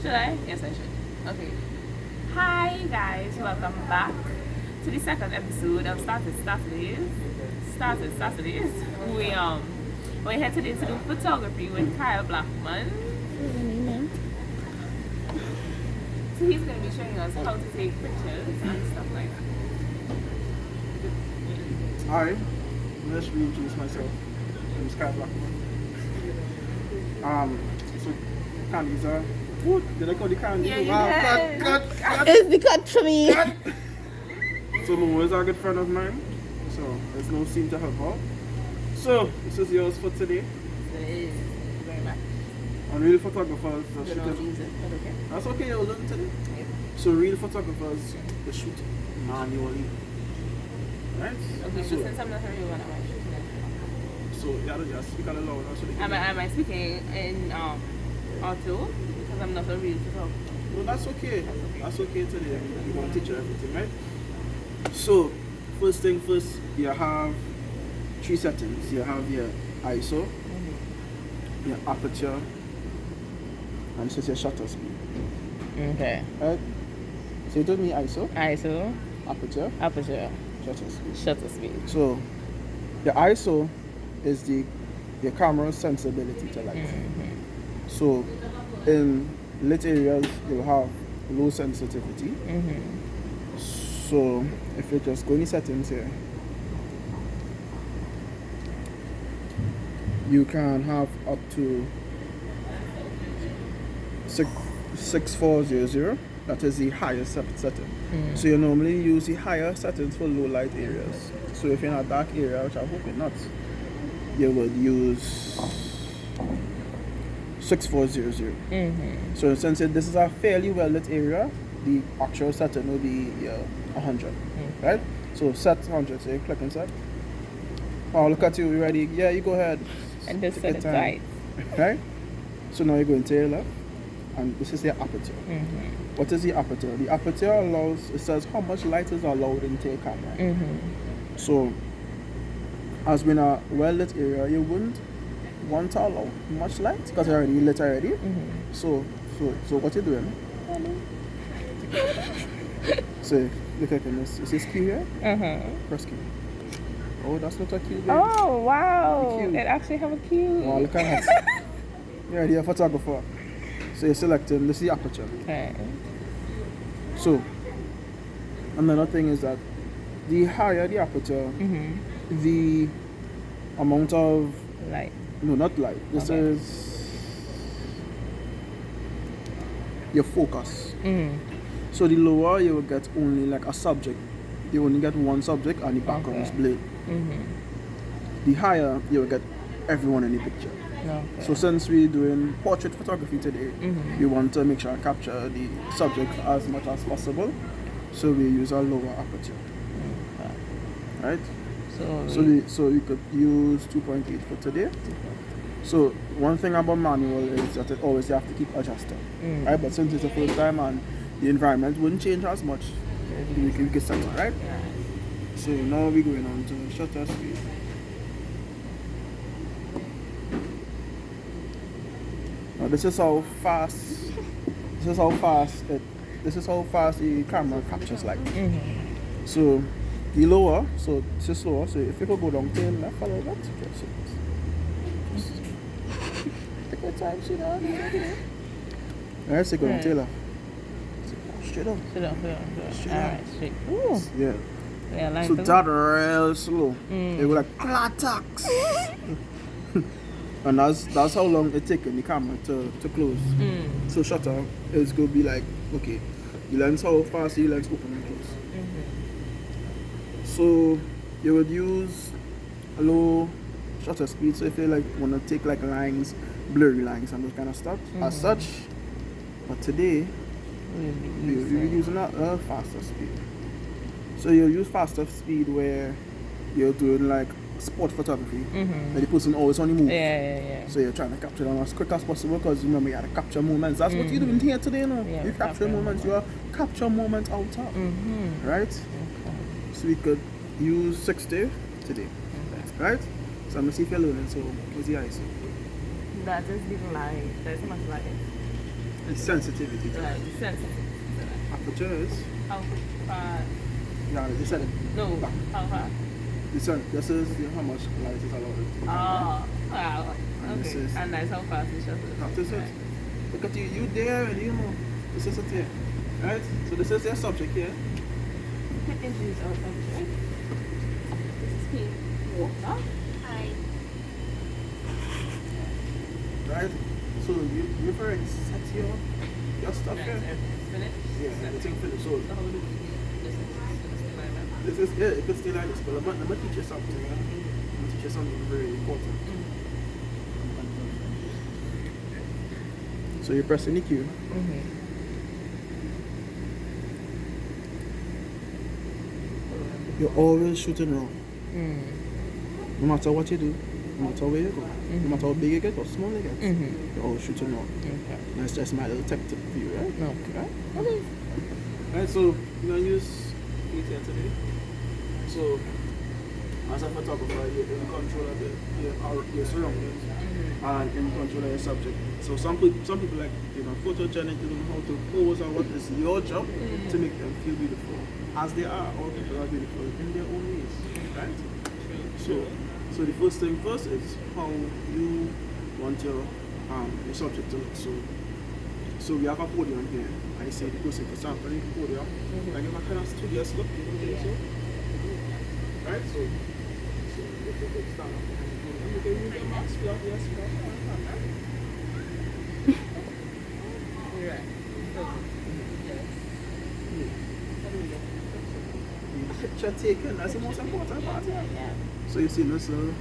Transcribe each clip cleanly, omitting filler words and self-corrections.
Should I? Yes, I should. Okay. Hi guys, welcome back to the second episode of Started Saturdays. We're here today to do photography with Kyle Blackman. So he's going to be showing us how to take pictures and stuff like that. Hi, let's reintroduce myself. My name is Kyle Blackman. So candies are what? Did I call the candy? Yeah, you Wow, did. cut. It's the cut for me. So Momo is a good friend of mine. So there's no scene to help her. So this is yours for today. It is. Thank you very much. And real photographers that You shoot don't it. use it, but okay. That's okay, you'll learn today. Yep. So real photographers they shoot manually. Right? Okay, so since I'm not a real one, am I shooting it? So you have to just speak a little louder so they can Am I speaking in auto? Because I'm not a real photographer. Well, that's okay. That's okay. That's okay today. We're going to teach you everything, right? So, first thing first, you have three settings. You have your ISO, your aperture, and this is your shutter speed. Okay. Right? So, you told me ISO, ISO, aperture, aperture, shutter speed. shutter speed. So, the ISO is your camera's sensibility to light. So, in lit areas, you'll have low sensitivity. So, if you just go in the settings here, you can have up to 6400. That is the highest setting. So, you normally use the higher settings for low light areas. So, if you're in a dark area, which I hope you're not, you would use 6400. So since this is a fairly well lit area, the actual setting will be 100, right? So set 100. So you click and set. Oh, look at you. You ready? Yeah, you go ahead. And just Take set your it time. right. Right? So now you're going to your left, and this is the aperture. What is the aperture? The aperture it says how much light is allowed into your camera. So as we're in a well lit area, you wouldn't want to allow much light because it's already lit already. So what you doing? So look at this. Is this Q here? Press Q. Oh, that's not a Q, babe. Oh wow! Cute. It actually have a cue. Wow, look at that. You're already a photographer. So you're selecting. This is the aperture. Okay. So another thing is that the higher the aperture, the amount of Light. no, not light. This Okay. is your focus. So the lower you will get only like a subject. You only get one subject and the background is Okay. blurred. The higher you will get everyone in the picture. Okay. So since we're doing portrait photography today, we want to make sure I capture the subject as much as possible. So we use a lower aperture. Right? So you could use 2.8 for today. So one thing about manual is that it always you have to keep adjusting. Right? But since it's the first time and the environment wouldn't change as much, we can get started, right? So now we're going on to shutter speed. Now this is how fast the camera captures light. So the lower, so this is slower. So if you could go down to the left a little bit, just take your time, sit down. Alright, so go down to the left. Straight up. Sit down. Straight All up. right, straight. Ooh. Yeah. Yeah, like So that. that real slow. It was like clattacks. And that's how long it taken the camera to close. So shutter is gonna be like, okay, the lens how fast the lens open and close. So you would use a low shutter speed. So if you like wanna take like lines, blurry lines and those kind of stuff as such. But today we're using a faster speed. So you'll use faster speed where you're doing like sport photography. And the person always on the move. Yeah. So you're trying to capture them as quick as possible because remember you gotta capture moments. That's what you're doing here today, you know. Yeah, You capture moments, you are capture moments out top. Right? So we could use 60 today. Right? So I'm gonna see if you're learning. So what's the ISO? That is the light. There's much light. It's sensitivity. Right, the sensitivity. Aperture is. How far? Yeah, you said it. No, Back. how far? This is how much light is allowed to come. Oh, wow. And this Okay. is- And that's how fast the shuttle is. That is it. Right. Look at you there, and you know. This is it here. Right? So this is your subject here. You can introduce our subject. This is Kate Walker. Hi. Right? So you've already set your stuff Right, here. everything's finished. Yeah, everything finished. So So how do we just like that? this is it could stay like this, but I'm gonna teach you something, yeah? I'm gonna teach you something very important. So you're pressing the cue. You're always shooting wrong. No matter what you do, no matter where you go, no matter how big you get or small you get, you're always shooting wrong. Okay. That's just my little tip for you, right? Okay. Okay. Alright, so you're gonna use it here today. So as a photographer, you're in control of your surroundings and in control of your subject. So some people like photogenic, you don't know how to pose or what is your job to make them feel beautiful. As they are, all people are beautiful in their own ways. Right? So the first thing first is how you want your subject to look. So we have a podium here. I say the person to stand on the podium. I give a kind of studious look. Right? So if you could stand up on the podium, you can use your mask. Yes, Right. the picture taken, that's the most important part. Yeah. So you see this little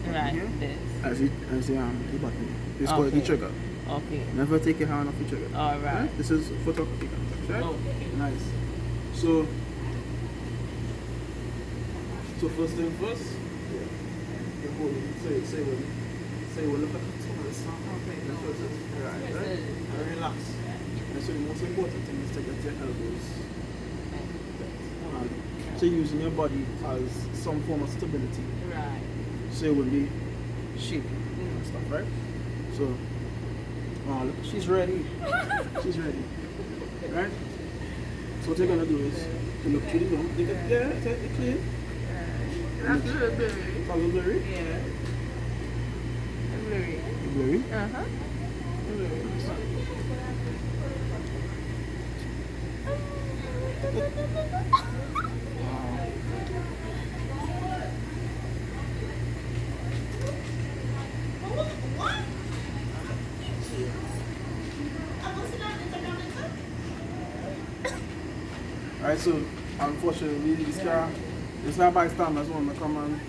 Right. here? This. As the button. It's called the Okay. trigger. Okay. Never take your hand off the trigger. All right. This is photography context, right? Okay. Nice. So first thing first, you hold it. Say when look at the tourist. Okay. Right. And relax. And so the most important thing is to get your elbows. So using your body as some form of stability. Right. So it will be shaking and stuff, right? So, look, she's ready. She's ready. Right? So what you're gonna do is to look through the room. Take it clean. That's a little blurry. It's a little blurry. Yeah. Blurry. Blurry. Uh-huh. Alright, so unfortunately this car it's not bystanders want to come and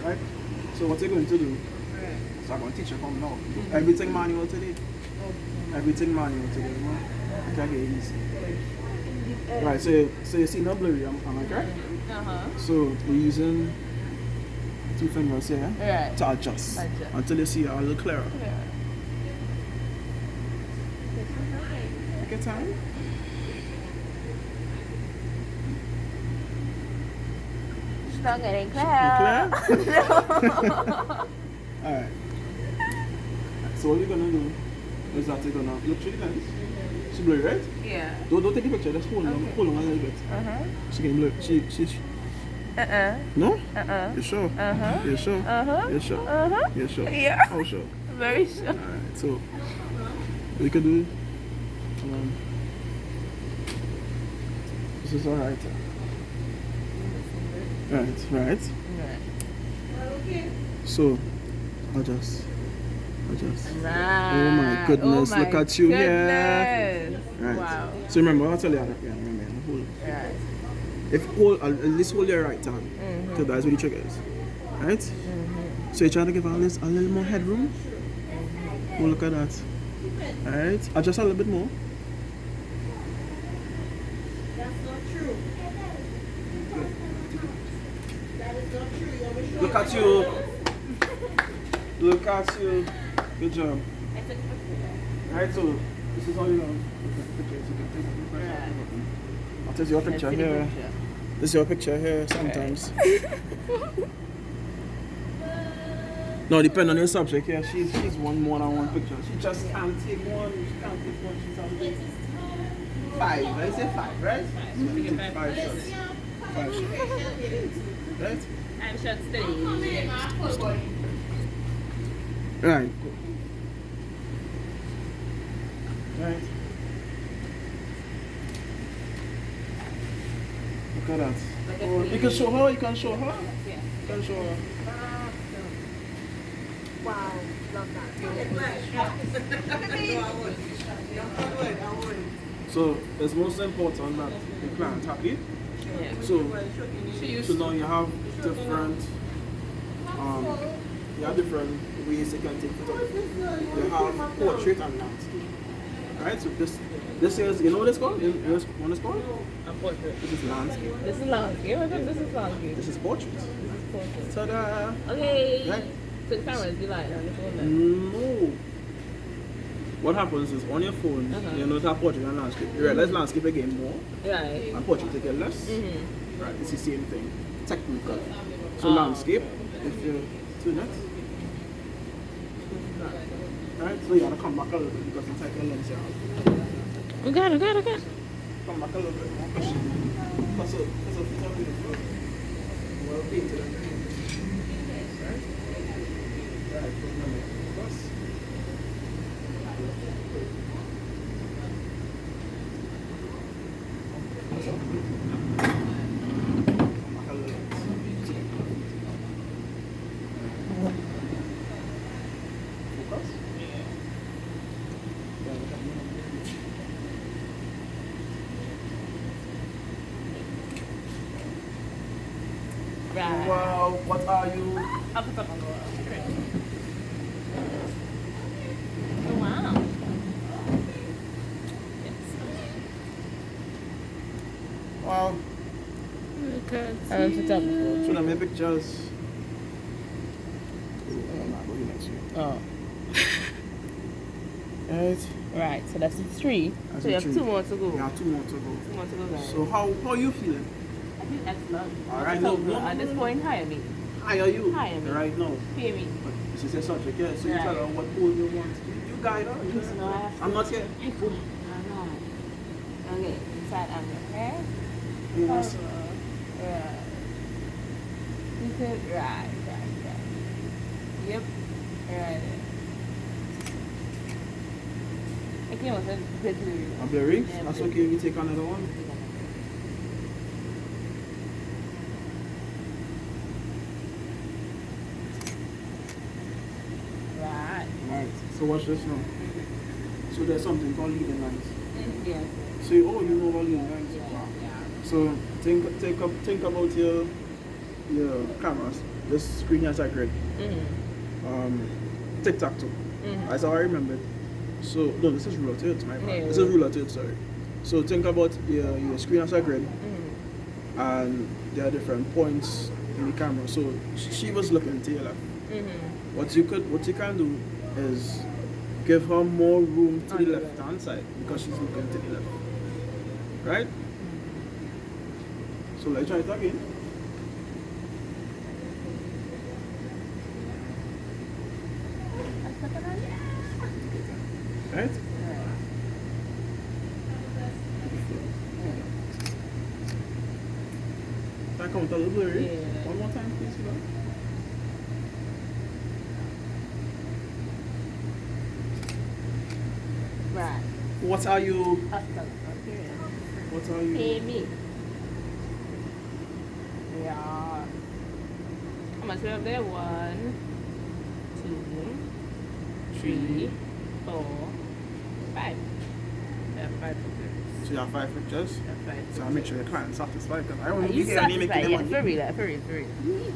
right? So what you're going to do, so I'm going to teach you from now. Everything manual today. Everything manual today, you know? Okay, easy. Right, so you see no blurry, am I correct? Uh-huh. So we're using 2 fingers here Right. to adjust until you see it a little clearer. Yeah. Take your time. It's not getting clear. Alright. So what you're gonna do is that you're gonna look through the lens. She blurry, right? Yeah. Don't take a picture, just hold on a little bit. Uh-huh. She can blur. She's No? You sure? You sure? You sure? You sure? Yeah. Oh sure. Very sure. Alright, so we can do this is alright. Right. So adjust. Right. Oh my goodness, look at you here. Right. Wow. So remember, I'll tell you remember, hold. Right. If hold at least hold your right hand. Because that's where the trigger is. Right? So you're trying to give a little more headroom. Oh, look at that. Alright. Adjust a little bit more. Look at you. Look at you. Good job. Alright, so this is how you know. I'll take your picture here. This is your picture here sometimes. No, depend on your subject. Yeah, she's one more than one picture. She just can't take one. She can't take one. She's on the 5. I say 5, right? So you take 5 shots. 5 shots. Right? I'm shot steady. Right. Right. Look at that. Oh, you can show her. You can show her. Yeah. You can show her. Wow, love that. So it's most important that the client happy. Yeah. So now you have different ways you can take photography. You have portrait and landscape. Alright, so this is, you know what it's called? You know what it's called? A portrait. This is landscape. This is landscape. I think this is landscape. This is portrait. Portrait. Ta-da! Okay. Right? So the camera is light on the phone then. No. What happens is on your phone, you know that portrait and landscape. You realize landscape again more, Right. and portrait take it less. Right, it's the same thing. Technical. So landscape, if you do that. Right, so you gotta come back a little bit because it's like a lens you have. Okay. Come back a little bit more. Because of it's beautiful. Well painted and clean. Right? Right, put them in focus. Right. Wow, what are you? I'll put up on the wall. Oh, wow. Wow. I'm photographer. So now my pictures. I'm not going next year. Oh. Right. Right, so that's the 3. That's So you the have 3. 2 more to go. You have 2 more to go. 2 more to go, guys. So how are you feeling? I think that's love. Alright, So, no, at this point, hire me. How are you? Hire me. Right now. Pay me. This is your subject, yeah. So you Right. tell her what pose you want. You guide her. You No, I have to. I'm not here. Alright. Okay, inside angle. Okay? Yes. Right. You said right. Yep. Right. I came with a bit blurry. A blurry? Yeah, That's blurry. okay. We take another one. Right. Right. So watch this now. So there's something called leading lines. Yeah. So you know about leading lines. So think about your cameras. This screen has a grid. Tic-tac-toe. That's how I remember it. So no, this is ruler tilt, my bad. Yeah, This is ruler tilt, sorry. So think about your screen as a grid, and there are different points in the camera. So she was looking to your left. What you can do is give her more room to the left hand side because she's looking to the left. Right? So let's try it again. Right? Can I count a little blurry? Yeah. One more time, please. Right. What are you? Okay. What are you? Pay me. Yeah. How much we have there? 1, 2, 3, 4, 5. We have 5 pictures. So you have 5 pictures. We have 5 So pictures. I make sure your client's satisfied because I Are want to be you here and making satisfied? the Yeah, money. for real, for real, for real.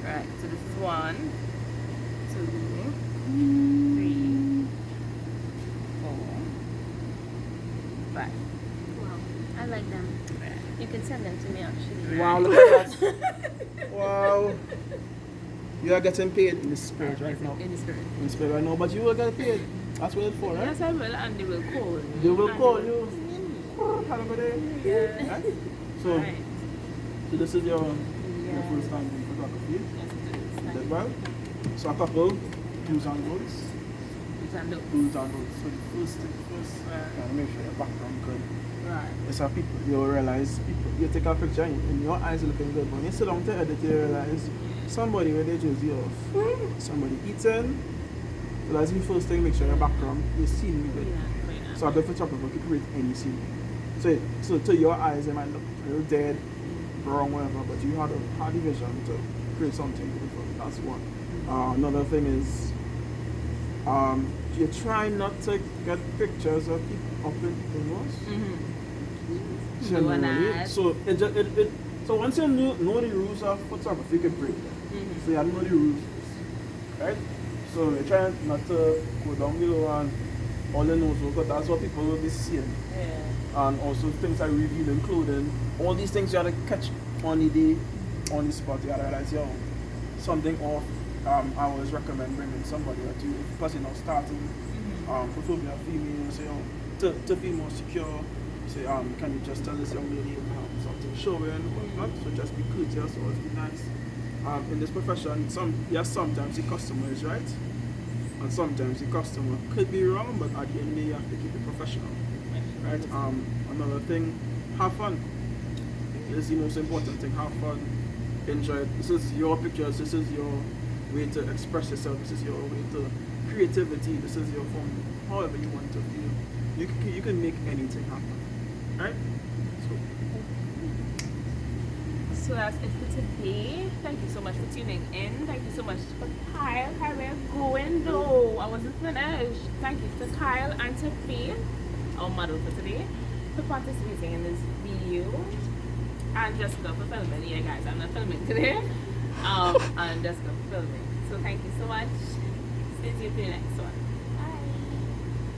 Right, so this is 1, 2, 3, 4, 5. Wow, I like them. You can send them to me actually. Wow, look at that. Wow. You are getting paid in the spirit right now. In the spirit. In the spirit right now, but you will get paid. That's what it's for, right? Yes, I will, and they will call me. They will And call they will you. see me. Hello, buddy. Yeah. Right? So, Right. so this is your Yeah. first time in photography. Yes, it is. Did well. So a couple do's and don'ts. It's a look. Do's and don'ts. So the first thing first, Right. you gotta make sure your background good. Right. It's how people, you'll realize, people, you take a picture and your eyes are looking good, but when you sit down to edit, you realize somebody with their jersey off, somebody eating. So that's the first thing, make sure your background is seen good. So a good photographer can create any scene. So to your eyes, it might look real dead, wrong, whatever, but you had the vision to create something beautiful. That's one. Another thing is, you try not to get pictures of people up in people's Mm-hmm. generally. So so once you know the rules of photography, you can break them. Mm-hmm. So you have to know the rules, right? So you try not to go down below and all you know, because that's what people will be seeing. Yeah. And also things like revealing clothing, all these things you have to catch on the day, on the spot. You have to realize, yo, something off. I always recommend bringing somebody or two, because you know, starting, preferably a female, say, to feel more secure. Say, can you just tell this young lady something showing or whatnot? So just be courteous, always be nice. In this profession, sometimes the customer is right, and sometimes the customer could be wrong, but at the end of the day, you have to keep it professional. Right? Another thing, have fun. This is the most important thing. Have fun. Enjoy it. This is your pictures. This is your way to express yourself. This is your way to creativity. This is your form. However you want to feel. You can make anything happen. Right? So that's it for today. Thank you so much for tuning in. Thank you so much for Kyle. Kyle, we're going though. I wasn't finished. Thank you to Kyle and to Faith, our model for today, for participating in this video. And Jessica for filming. Yeah, guys, I'm not filming today. And Jessica for filming. So thank you so much. Stay tuned for the next one.